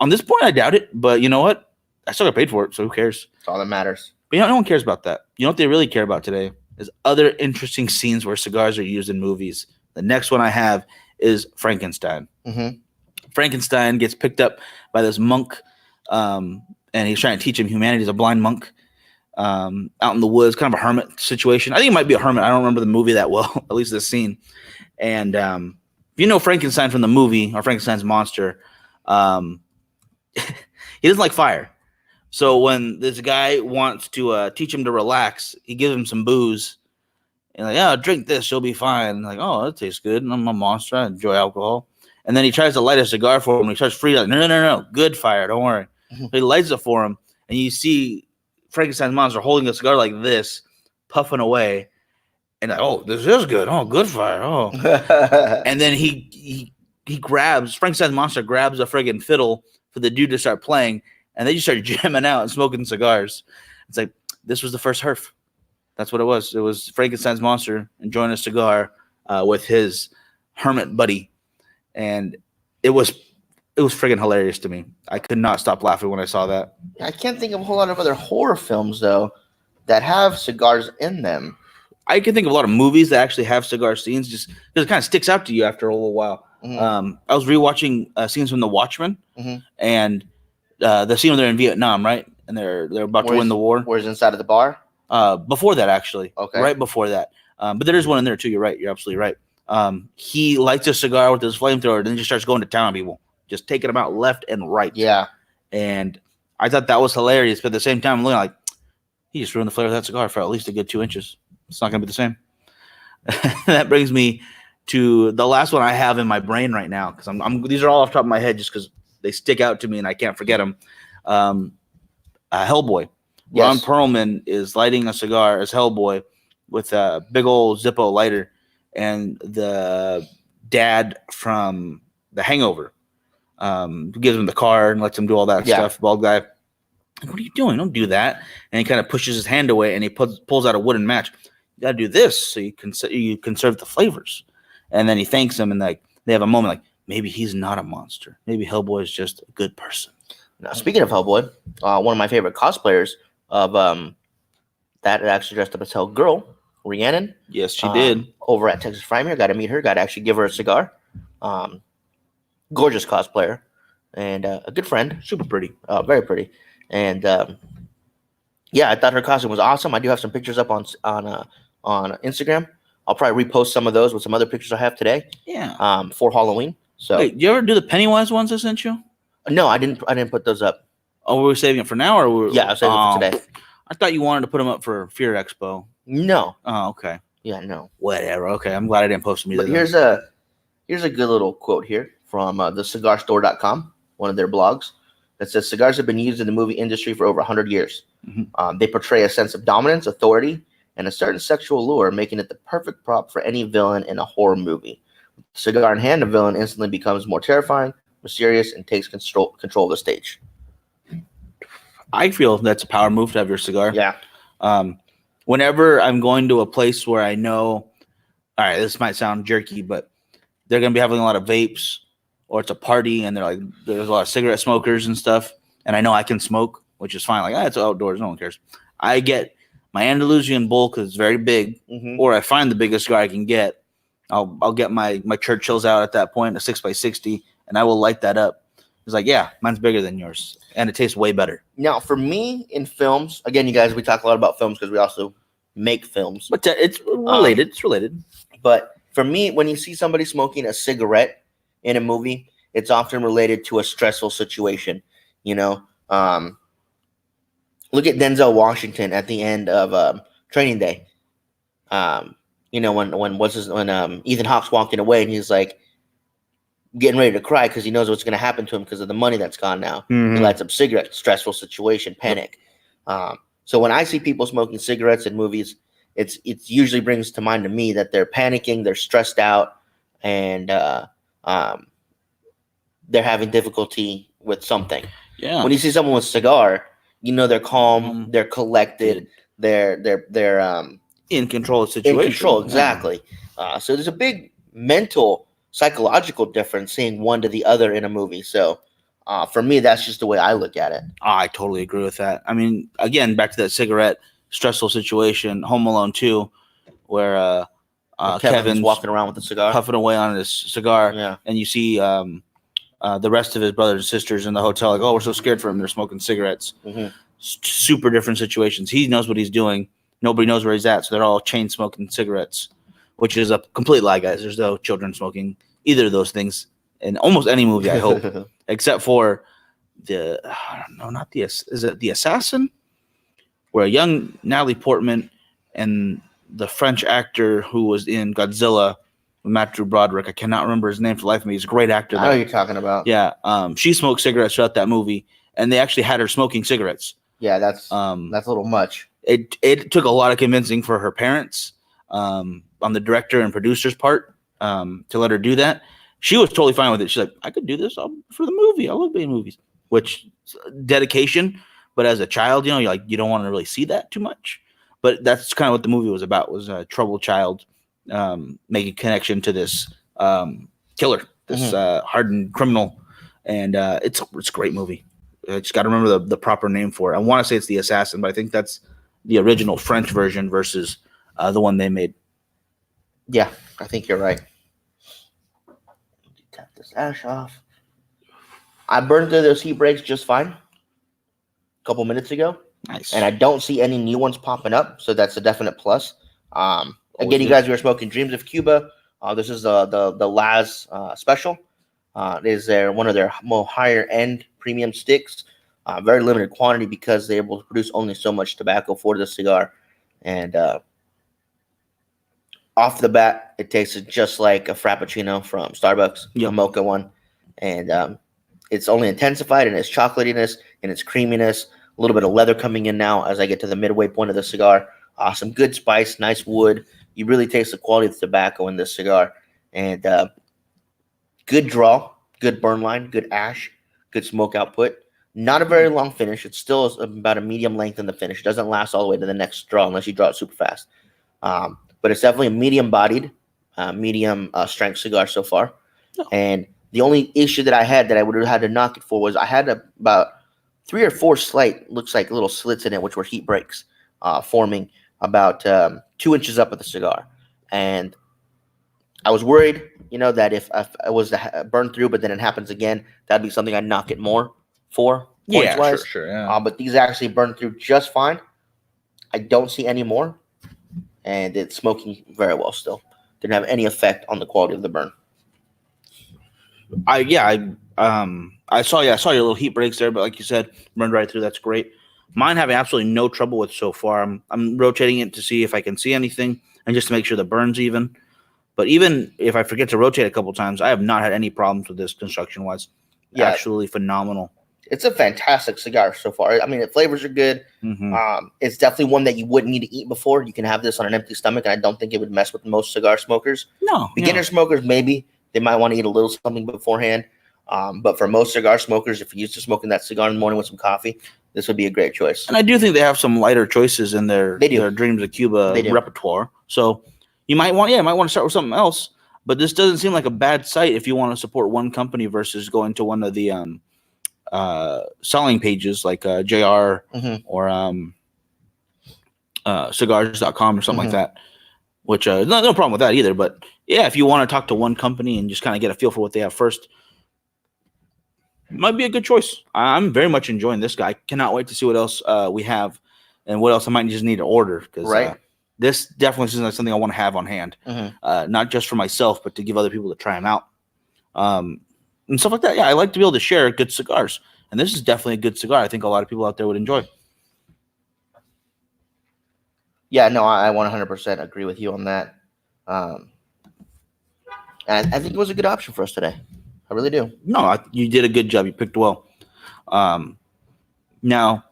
On this point, I doubt it. But you know what? I still got paid for it, so who cares? That's all that matters. But no one cares about that. You know what they really care about today is other interesting scenes where cigars are used in movies. The next one I have is Frankenstein. Mm-hmm. Frankenstein gets picked up by this monk, and he's trying to teach him humanity. He's a blind monk out in the woods, kind of a hermit situation. I think it might be a hermit. I don't remember the movie that well, at least this scene. And if you know Frankenstein from the movie or Frankenstein's monster, he doesn't like fire. So when this guy wants to teach him to relax, he gives him some booze. And like, yeah, drink this, you'll be fine. And like, oh, that tastes good. And I'm a monster. I enjoy alcohol. And then he tries to light a cigar for him. And he starts freezing. Like, no. Good fire. Don't worry. So he lights it for him. And you see Frankenstein's monster holding a cigar like this, puffing away. And like, oh, this is good. Oh, good fire. Oh. And then he grabs, Frankenstein's monster grabs a friggin' fiddle for the dude to start playing. And they just started jamming out and smoking cigars. It's like, this was the first herf. That's what it was. It was Frankenstein's monster enjoying a cigar with his hermit buddy. And it was friggin' hilarious to me. I could not stop laughing when I saw that. I can't think of a whole lot of other horror films, though, that have cigars in them. I can think of a lot of movies that actually have cigar scenes just because it kind of sticks out to you after a little while. Mm-hmm. I was rewatching scenes from The Watchmen, and the scene where they're in Vietnam, right? And they're about to win the war. Where's inside of the bar? Before that, actually. Okay. Right before that. But there is one in there, too. You're right. You're absolutely right. He lights a cigar with his flamethrower and then just starts going to town on people. Just taking them out left and right. Yeah. And I thought that was hilarious. But at the same time, I'm looking like, he just ruined the flavor of that cigar for at least a good 2 inches. It's not going to be the same. That brings me to the last one I have in my brain right now. Because these are all off the top of my head just because they stick out to me and I can't forget them. Hellboy. Yes. Ron Perlman is lighting a cigar as Hellboy with a big old Zippo lighter, and the dad from The Hangover gives him the card and lets him do all that stuff. Bald guy. Like, what are you doing? Don't do that. And he kind of pushes his hand away and he pulls out a wooden match. You got to do this so you conserve the flavors. And then he thanks him, and like they have a moment like, maybe he's not a monster. Maybe Hellboy is just a good person. Now, speaking of Hellboy, one of my favorite cosplayers of that actually dressed up as Hellgirl, Rhiannon. Yes, she did. Over at Texas Frymere. Got to meet her. Got to actually give her a cigar. Gorgeous cosplayer. And a good friend. Super pretty. Very pretty. And yeah, I thought her costume was awesome. I do have some pictures up on Instagram. I'll probably repost some of those with some other pictures I have today. Yeah. For Halloween. So. Wait, did you ever do the Pennywise ones I sent you? No, I didn't put those up. Oh, we were saving it for now, or yeah, I was saving it for today. I thought you wanted to put them up for Fear Expo. No. Oh, okay. Yeah, no. Whatever. Okay, I'm glad I didn't post them either. But here's a good little quote here from thecigarstore.com, one of their blogs, that says cigars have been used in the movie industry for over 100 years. Mhm. They portray a sense of dominance, authority, and a certain sexual allure, making it the perfect prop for any villain in a horror movie. With the cigar in hand, the villain instantly becomes more terrifying, mysterious, and takes control of the stage. I feel that's a power move to have your cigar. Yeah. Whenever I'm going to a place where I know, all right, this might sound jerky, but they're going to be having a lot of vapes, or it's a party and there's a lot of cigarette smokers and stuff, and I know I can smoke, which is fine. Like, it's outdoors, no one cares. I get my Andalusian bowl because it's very big, or I find the biggest cigar I can get. I'll get my Churchills out at that point, a 6x60, and I will light that up. It's like, yeah, mine's bigger than yours, and it tastes way better. Now, for me, in films, again, you guys, we talk a lot about films because we also make films. But it's related. It's related. But for me, when you see somebody smoking a cigarette in a movie, it's often related to a stressful situation. You know, look at Denzel Washington at the end of Training Day. You know, when Ethan Hawke's walking away and he's like getting ready to cry because he knows what's going to happen to him because of the money that's gone now. Mm-hmm. He lights up cigarettes, stressful situation, panic. So when I see people smoking cigarettes in movies, it usually brings to mind to me that they're panicking, they're stressed out, and they're having difficulty with something. Yeah. When you see someone with a cigar, you know they're calm, they're collected, they're in control of the situation. In control, exactly. So there's a big mental, psychological difference seeing one to the other in a movie. So for me, that's just the way I look at it. I totally agree with that. I mean, again, back to that cigarette stressful situation, Home Alone 2, where Kevin's walking around with a cigar, puffing away on his cigar, yeah, and you see the rest of his brothers and sisters in the hotel, like, oh, we're so scared for him. They're smoking cigarettes. Mm-hmm. Super different situations. He knows what he's doing. Nobody knows where he's at, so they're all chain smoking cigarettes, which is a complete lie, guys. There's no children smoking either of those things in almost any movie, I hope, except for is it The Assassin, where a young Natalie Portman and the French actor who was in Godzilla, Matthew Broderick, I cannot remember his name for the life of me. He's a great actor. I know who you're talking about. Yeah, she smoked cigarettes throughout that movie, and they actually had her smoking cigarettes. Yeah, that's a little much. It took a lot of convincing for her parents, on the director and producer's part, to let her do that. She was totally fine with it. She's like, I could do this for the movie. I love being movies, which dedication. But as a child, you know, you don't want to really see that too much. But that's kind of what the movie was about, was a troubled child making connection to this killer, this hardened criminal. And it's a great movie. I just got to remember the proper name for it. I want to say it's The Assassin, but I think that's the original French version versus the one they made. Yeah, I think you're right. Tap this ash off. I burned through those heat breaks just fine a couple minutes ago. Nice. And I don't see any new ones popping up, so that's a definite plus. Again, you guys, we were smoking Dreams of Cuba. This is the Laz special. It is one of their more higher end premium sticks. Very limited quantity because they're able to produce only so much tobacco for the cigar. And off the bat, it tasted just like a Frappuccino from Starbucks, a mocha one. And it's only intensified in its chocolatiness and its creaminess. A little bit of leather coming in now as I get to the midway point of the cigar. Some good spice, nice wood. You really taste the quality of the tobacco in this cigar. And good draw, good burn line, good ash, good smoke output. Not a very long finish. It's still about a medium length in the finish. It doesn't last all the way to the next draw unless you draw it super fast. But it's definitely a medium-bodied, medium strength cigar so far. Oh. And the only issue that I had that I would have had to knock it for was I had about 3 or 4 looks like little slits in it, which were heat breaks forming about 2 inches up of the cigar. And I was worried, that if I was to burn through, but then it happens again, that'd be something I'd knock it more for. Yeah, sure, yeah. But these actually burned through just fine. I don't see any more. And it's smoking very well still. Didn't have any effect on the quality of the burn. I saw your little heat breaks there, but like you said, burned right through. That's great. Mine having absolutely no trouble with so far. I'm rotating it to see if I can see anything, and just to make sure the burn's even. But even if I forget to rotate a couple times, I have not had any problems with this construction wise. Yeah. Absolutely phenomenal. It's a fantastic cigar so far. I mean, the flavors are good. It's definitely one that you wouldn't need to eat before. You can have this on an empty stomach, and I don't think it would mess with most cigar smokers. No. Beginner smokers, maybe. They might want to eat a little something beforehand. But for most cigar smokers, if you're used to smoking that cigar in the morning with some coffee, this would be a great choice. And I do think they have some lighter choices in their Dreams of Cuba repertoire. So you might want to start with something else. But this doesn't seem like a bad site if you want to support one company versus going to one of the selling pages like JR or cigars.com or something like that. Which no problem with that either. But yeah, if you want to talk to one company and just kind of get a feel for what they have first, might be a good choice. I'm very much enjoying this guy. Cannot wait to see what else we have and what else I might just need to order, because this definitely seems like something I want to have on hand, not just for myself, but to give other people to try them out and stuff like that. Yeah, I like to be able to share good cigars, and this is definitely a good cigar. I think a lot of people out there would enjoy. Yeah, no, I 100% agree with you on that. And I think it was a good option for us today. I really do. No, you did a good job. You picked well. Now,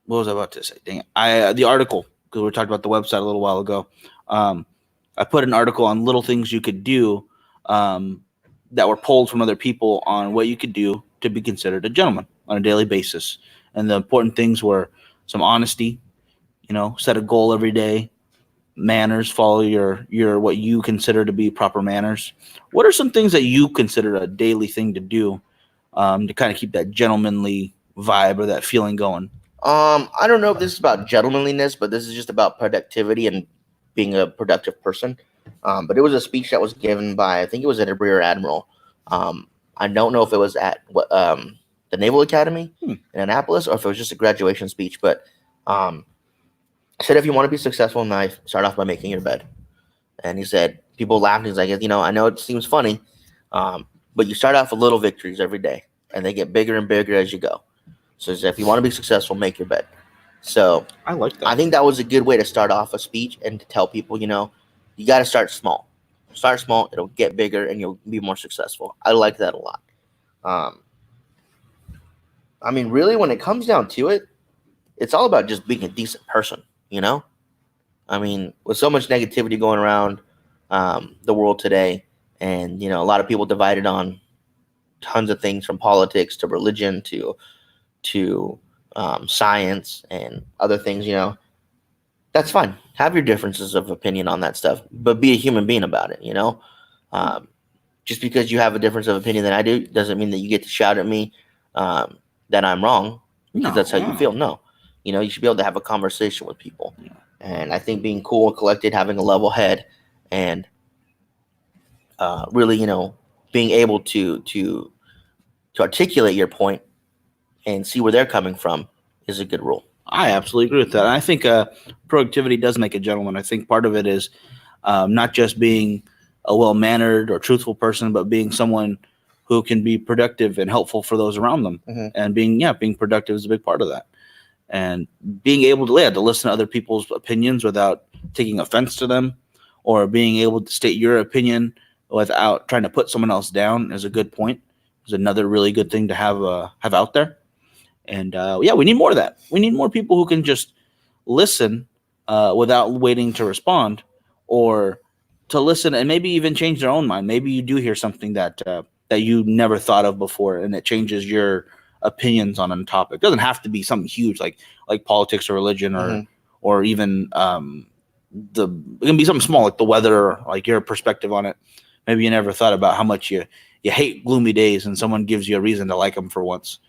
what was I about to say? Dang it. The article, because we talked about the website a little while ago. I put an article on little things you could do that were pulled from other people on what you could do to be considered a gentleman on a daily basis. And the important things were some honesty, set a goal every day, manners, follow your what you consider to be proper manners. What are some things that you consider a daily thing to do to kind of keep that gentlemanly vibe or that feeling going? I don't know if this is about gentlemanliness, but this is just about productivity and being a productive person. But it was a speech that was given by, I think it was a rear admiral. I don't know if it was at the Naval Academy in Annapolis or if it was just a graduation speech, but said if you want to be successful in life, start off by making your bed. And he said, people laughed. He's like, I know it seems funny, but you start off with little victories every day, and they get bigger and bigger as you go. So he said, if you want to be successful, make your bed. So I like that. I think that was a good way to start off a speech and to tell people, you got to start small. Start small, it'll get bigger, and you'll be more successful. I like that a lot. I mean, really, when it comes down to it, it's all about just being a decent person. I mean, with so much negativity going around the world today, and a lot of people divided on tons of things, from politics to religion to science and other things, that's fine. Have your differences of opinion on that stuff, but be a human being about it. Just because you have a difference of opinion than I do doesn't mean that you get to shout at me that I'm wrong because that's how you feel. No. You should be able to have a conversation with people. Yeah. And I think being cool and collected, having a level head, and really, being able to articulate your point and see where they're coming from is a good rule. I absolutely agree with that. And I think productivity does make a gentleman. I think part of it is not just being a well-mannered or truthful person, but being someone who can be productive and helpful for those around them. And being productive is a big part of that. And being able to listen to other people's opinions without taking offense to them, or being able to state your opinion without trying to put someone else down is a good point. Is another really good thing to have out there. And we need more of that. We need more people who can just listen without waiting to respond, or to listen and maybe even change their own mind. Maybe you do hear something that you never thought of before, and it changes your opinions on a topic. It doesn't have to be something huge like politics or religion or even it can be something small like the weather, or like your perspective on it. Maybe you never thought about how much you hate gloomy days, and someone gives you a reason to like them for once.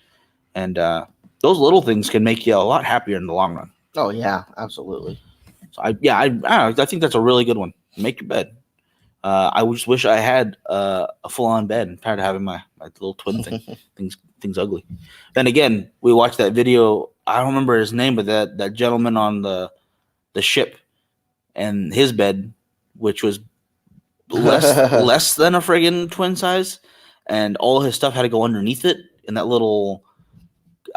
And those little things can make you a lot happier in the long run. Oh yeah, absolutely. So I think that's a really good one. Make your bed. I just wish I had a full-on bed. I'm tired of having my little twin thing. Things ugly. Then again, we watched that video. I don't remember his name, but that gentleman on the ship and his bed, which was less than a friggin' twin size, and all his stuff had to go underneath it in that little,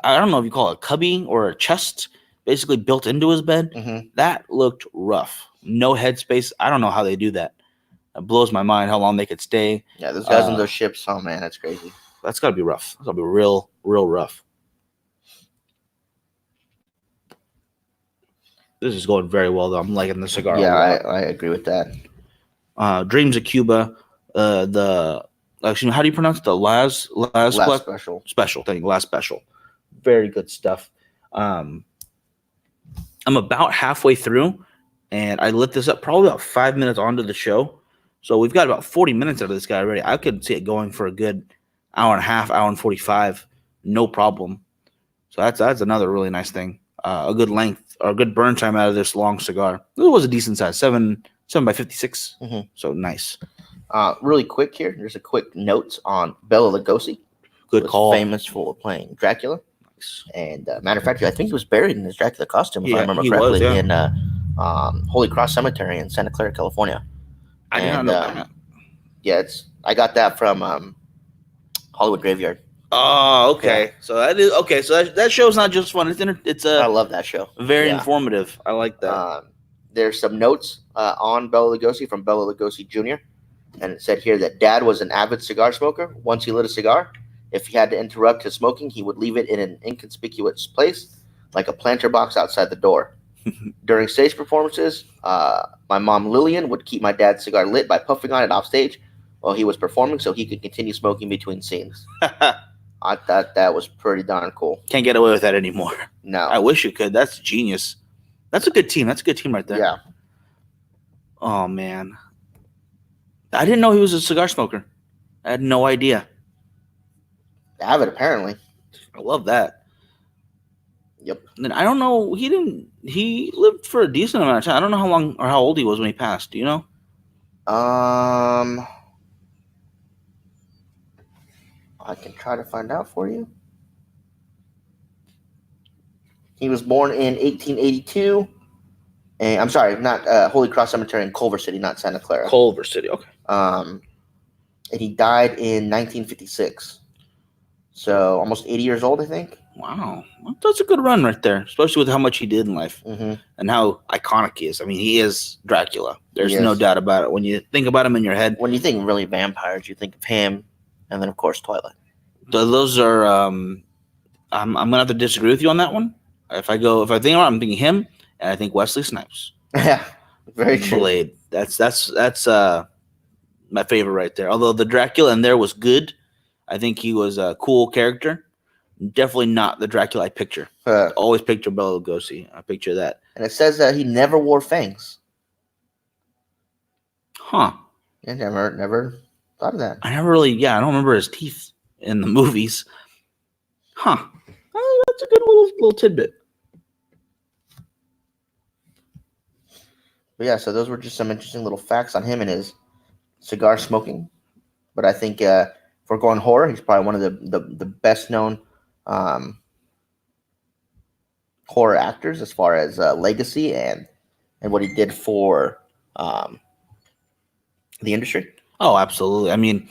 I don't know if you call it a cubby or a chest basically built into his bed. Mm-hmm. That looked rough. No headspace. I don't know how they do that. It blows my mind how long they could stay. Yeah, those guys on those ships. Oh man, that's crazy. That's got to be rough. That's got to be real rough. This is going very well, though. I'm liking the cigar. Yeah, a lot. I agree with that. Dreams of Cuba. Actually, how do you pronounce it? The last special. Special. Thank you. Last special. Very good stuff. I'm about halfway through, and I lit this up probably about 5 minutes onto the show. So we've got about 40 minutes out of this guy already. I could see it going for a good hour and a half, hour and 45, no problem. So that's another really nice thing. A good length or a good burn time out of this long cigar. It was a decent size, 7 by 56. Mm-hmm. So nice. Really quick here. There's a quick note on Bela Lugosi. Good call. Famous for playing Dracula. Nice. And matter of fact, I think he was buried in his Dracula costume, if I remember correctly, in Holy Cross Cemetery in Santa Clara, California. I did not know that. Yeah, I got that from Hollywood Graveyard. Oh, okay. Yeah. So that is okay. So that show's not just fun. I love that show. Very informative. I like that. There's some notes on Bela Lugosi from Bela Lugosi Jr. And it said here that Dad was an avid cigar smoker. Once he lit a cigar, if he had to interrupt his smoking, he would leave it in an inconspicuous place, like a planter box outside the door. During stage performances, my mom Lillian would keep my dad's cigar lit by puffing on it off stage while he was performing, so he could continue smoking between scenes. I thought that was pretty darn cool. Can't get away with that anymore. No. I wish you could. That's genius. That's a good team. That's a good team right there. Yeah. Oh, man. I didn't know he was a cigar smoker. I had no idea. Avid, apparently. I love that. Yep. And I don't know. He lived for a decent amount of time. I don't know how long or how old he was when he passed. Do you know? I can try to find out for you. He was born in 1882. And I'm sorry, not Holy Cross Cemetery in Culver City, not Santa Clara. Culver City, okay. And he died in 1956. So almost 80 years old, I think. Wow. Well, that's a good run right there, especially with how much he did in life and how iconic he is. I mean, he is Dracula. There's no doubt about it. When you think about him in your head. When you think really vampires, you think of him, and then, of course, Twilight. Those are I'm going to have to disagree with you on that one. If I think about it, I'm thinking him, and I think Wesley Snipes. Yeah, very true. Blade. That's my favorite right there. Although the Dracula in there was good. I think he was a cool character. Definitely not the Dracula I picture. Always picture Bela Lugosi. I picture that. And it says that he never wore fangs. Huh. I never thought of that. I never really, I don't remember his teeth in the movies. Huh. That's a good little tidbit. But yeah, so those were just some interesting little facts on him and his cigar smoking. But I think if we're going horror, he's probably one of the best known horror actors as far as legacy and what he did for the industry. Oh, absolutely. I mean,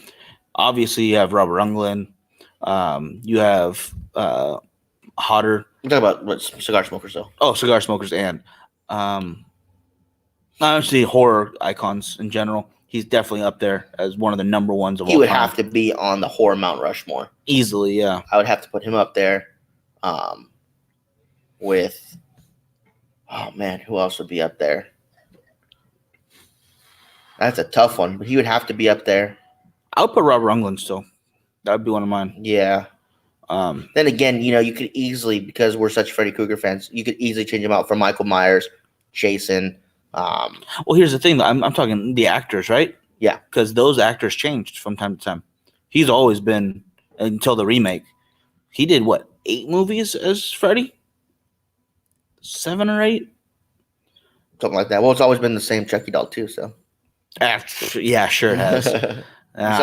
obviously you have Robert Englund. You have Hodder. I'm talking about what cigar smokers, though. Oh, cigar smokers and honestly horror icons in general. He's definitely up there as one of the number ones of all time. He would have to be on the horror Mount Rushmore. Easily, yeah. I would have to put him up there with, oh man, who else would be up there? That's a tough one, but he would have to be up there. I would put Robert Englund still. That would be one of mine. Yeah. Then again, you could easily, because we're such Freddy Krueger fans, you could easily change him out for Michael Myers, Jason. Well, here's the thing, though. I'm talking the actors, right? Yeah. Because those actors changed from time to time. He's always been, until the remake, he did, 8 movies as Freddy? 7 or 8? Something like that. Well, it's always been the same Chucky doll, too, so. Yeah, sure it has. So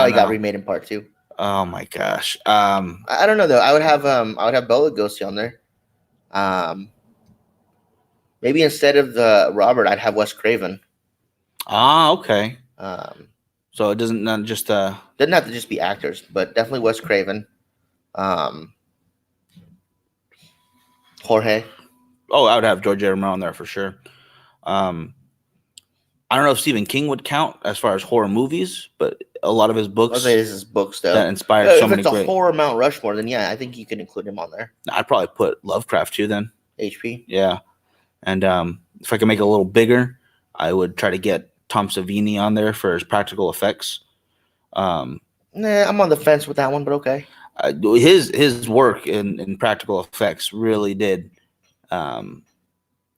he got remade in part 2. Oh my gosh. I don't know though. I would have Bela Lugosi on there. Maybe instead of the Robert, I'd have Wes Craven. Okay. So it doesn't just doesn't have to just be actors, but definitely Wes Craven. Jorge. Oh, I would have George A. Romero on there for sure. I don't know if Stephen King would count as far as horror movies, but a lot of his books I'll say this is books though. that inspired so if many it's a great. horror Mount Rushmore, then yeah, I think you can include him on there. I'd probably put Lovecraft too. Then HP. yeah, and if I could make it a little bigger, I would try to get Tom Savini on there for his practical effects. Nah, I'm on the fence with that one, but okay. His work in practical effects really did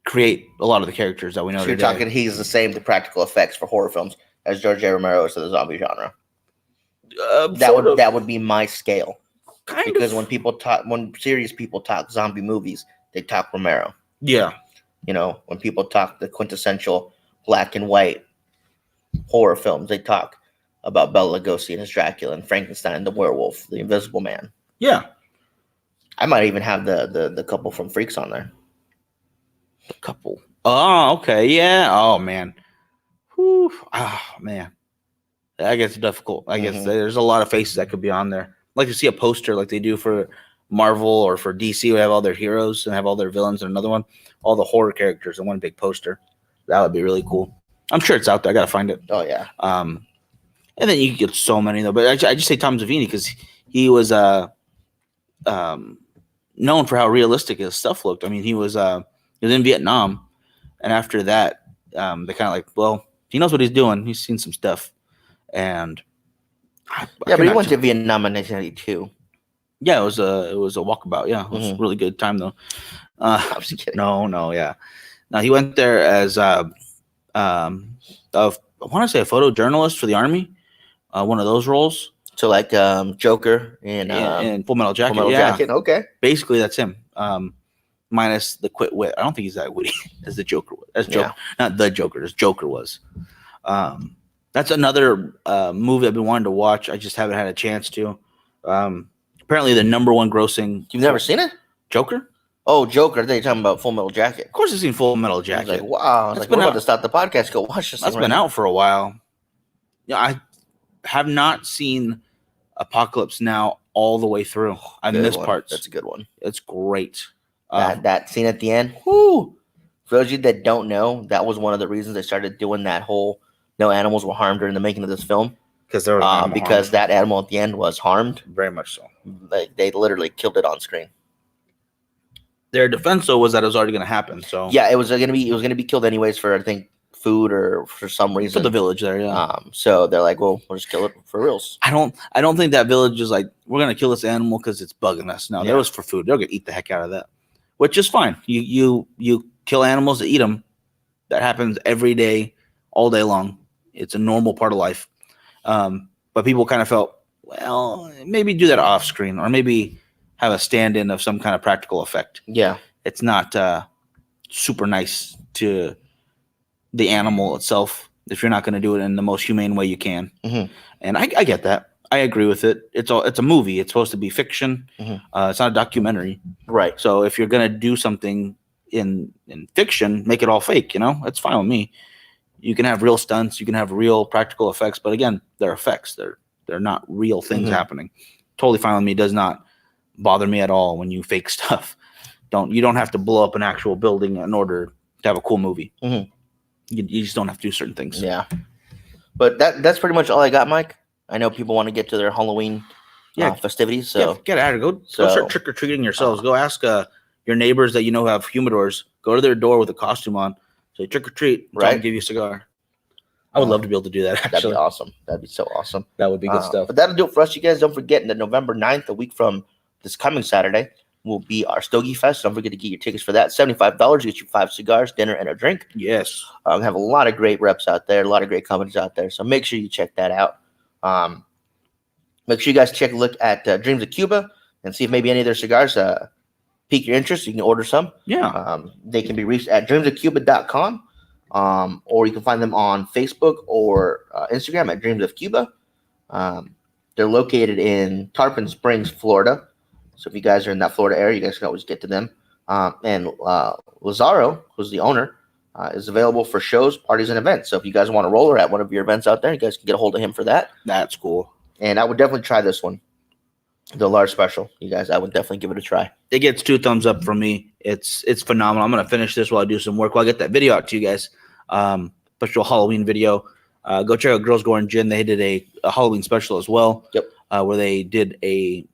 create a lot of the characters that we know So you're today. talking he's the same to practical effects for horror films as George A. Romero is to the zombie genre. That would be my scale. Because when serious people talk zombie movies, they talk Romero. Yeah. When people talk the quintessential black and white horror films, they talk about Bela Lugosi and his Dracula and Frankenstein, the werewolf, the Invisible Man. Yeah. I might even have the couple from Freaks on there. The couple. Oh, okay. Yeah. Oh, man. Whew. Oh, man. That gets difficult. I guess there's a lot of faces that could be on there. I'd like to see a poster like they do for Marvel or for DC. We have all their heroes and have all their villains and another one. All the horror characters in one big poster. That would be really cool. I'm sure it's out there. I got to find it. Oh, yeah. And then you could get so many, though. But I just say Tom Savini because he was known for how realistic his stuff looked. I mean, he was in Vietnam. And after that, they kind of like, well, he knows what he's doing. He's seen some stuff. And but he went to Vietnam in 1992. Yeah, it was a walkabout. Yeah, it was a really good time though. I'm just kidding. No, yeah. Now he went there as I want to say a photojournalist for the army, one of those roles. So like Joker and Full Metal Jacket. Full Metal Jacket. Okay. Basically, that's him. Minus the quit wit. I don't think he's that witty as the Joker. Not the Joker. As Joker was. That's another movie I've been wanting to watch. I just haven't had a chance to. Apparently, the number one grossing. You've never seen it? Joker? Oh, Joker. I think you're talking about Full Metal Jacket. Of course, I've seen Full Metal Jacket. I was like, wow. I was like, we're about to stop the podcast. Go watch this. That's been out for a while. Yeah, I have not seen Apocalypse Now all the way through. I missed parts. That's a good one. It's great. That scene at the end. Whoo! For those of you that don't know, that was one of the reasons they started doing that whole no animals were harmed during the making of this film. Because that animal at the end was harmed. Very much so. Like they literally killed it on screen. Their defense though was that it was already going to happen. So yeah, it was going to be killed anyways for I think food or for some reason for the village there. Yeah. So they're like, well, we'll just kill it for reals. I don't think that village is like we're going to kill this animal because it's bugging us. No, that was for food. They're going to eat the heck out of that, which is fine. You kill animals to eat them. That happens every day, all day long. It's a normal part of life. But people kind of felt, well, maybe do that off screen or maybe have a stand-in of some kind of practical effect. Yeah. It's not super nice to the animal itself if you're not going to do it in the most humane way you can. Mm-hmm. And I get that. I agree with it. It's a movie. It's supposed to be fiction. Mm-hmm. It's not a documentary. Right. So if you're going to do something in fiction, make it all fake, It's fine with me. You can have real stunts, you can have real practical effects, but again, they're effects. They're not real things happening. Totally fine with me. It does not bother me at all when you fake stuff. You don't have to blow up an actual building in order to have a cool movie. Mm-hmm. You just don't have to do certain things. Yeah. But that's pretty much all I got, Mike. I know people want to get to their Halloween festivities. So get out of here. Go start trick-or-treating yourselves. Go ask your neighbors that have humidors. Go to their door with a costume on. Say trick or treat, right? Give you a cigar. I would love to be able to do that. Actually, that'd be awesome. That'd be so awesome. That would be good stuff. But that'll do it for us, you guys. Don't forget that November 9th, a week from this coming Saturday, will be our Stogie Fest. Don't forget to get your tickets for that. $75 get you 5 cigars, dinner, and a drink. Yes, we have a lot of great reps out there, a lot of great companies out there. So make sure you check that out. Make sure you guys take a look at Dreams of Cuba and see if maybe any of their cigars pique your interest. You can order some. Yeah. They can be reached at dreamsofcuba.com, or you can find them on Facebook or Instagram at Dreams of Cuba. They're located in Tarpon Springs, Florida. So if you guys are in that Florida area, you guys can always get to them. And Lazaro, who's the owner, is available for shows, parties, and events. So if you guys want to roller at one of your events out there, you guys can get a hold of him for that. That's cool. And I would definitely try this one. The large special, you guys, I would definitely give it a try. It gets 2 thumbs up from me. It's phenomenal. I'm gonna finish this while I do some work. While I get that video out to you guys, special Halloween video. Go check out Girls Going Gin. They did a Halloween special as well. Yep. Where they did a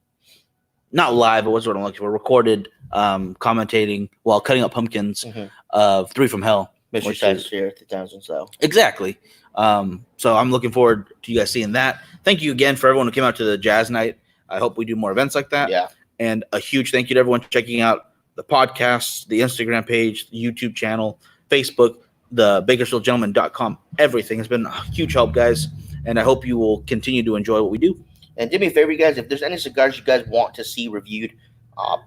not live, but what's what I'm looking for, recorded commentating while cutting up pumpkins of Three from Hell. Mystery Science Fair 2000. So exactly. So I'm looking forward to you guys seeing that. Thank you again for everyone who came out to the Jazz Night. I hope we do more events like that. Yeah. And a huge thank you to everyone checking out the podcast, the Instagram page, the YouTube channel, Facebook, the BakersfieldGentleman.com. Everything has been a huge help, guys. And I hope you will continue to enjoy what we do. And do me a favor, you guys, if there's any cigars you guys want to see reviewed,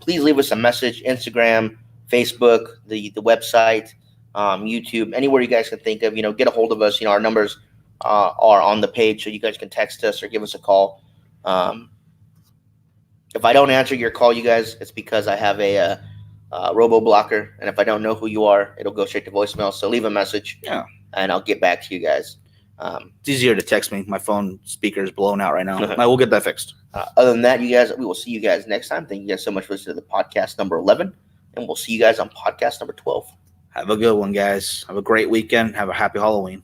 please leave us a message. Instagram, Facebook, the website, YouTube, anywhere you guys can think of. Get a hold of us. Our numbers are on the page, so you guys can text us or give us a call. If I don't answer your call, you guys, it's because I have a robo blocker, and if I don't know who you are, it'll go straight to voicemail. So leave a message, and I'll get back to you guys. It's easier to text me. My phone speaker is blown out right now. I will get that fixed. Other than that, you guys, we will see you guys next time. Thank you guys so much for listening to the podcast number 11, and we'll see you guys on podcast number 12. Have a good one, guys. Have a great weekend. Have a happy Halloween.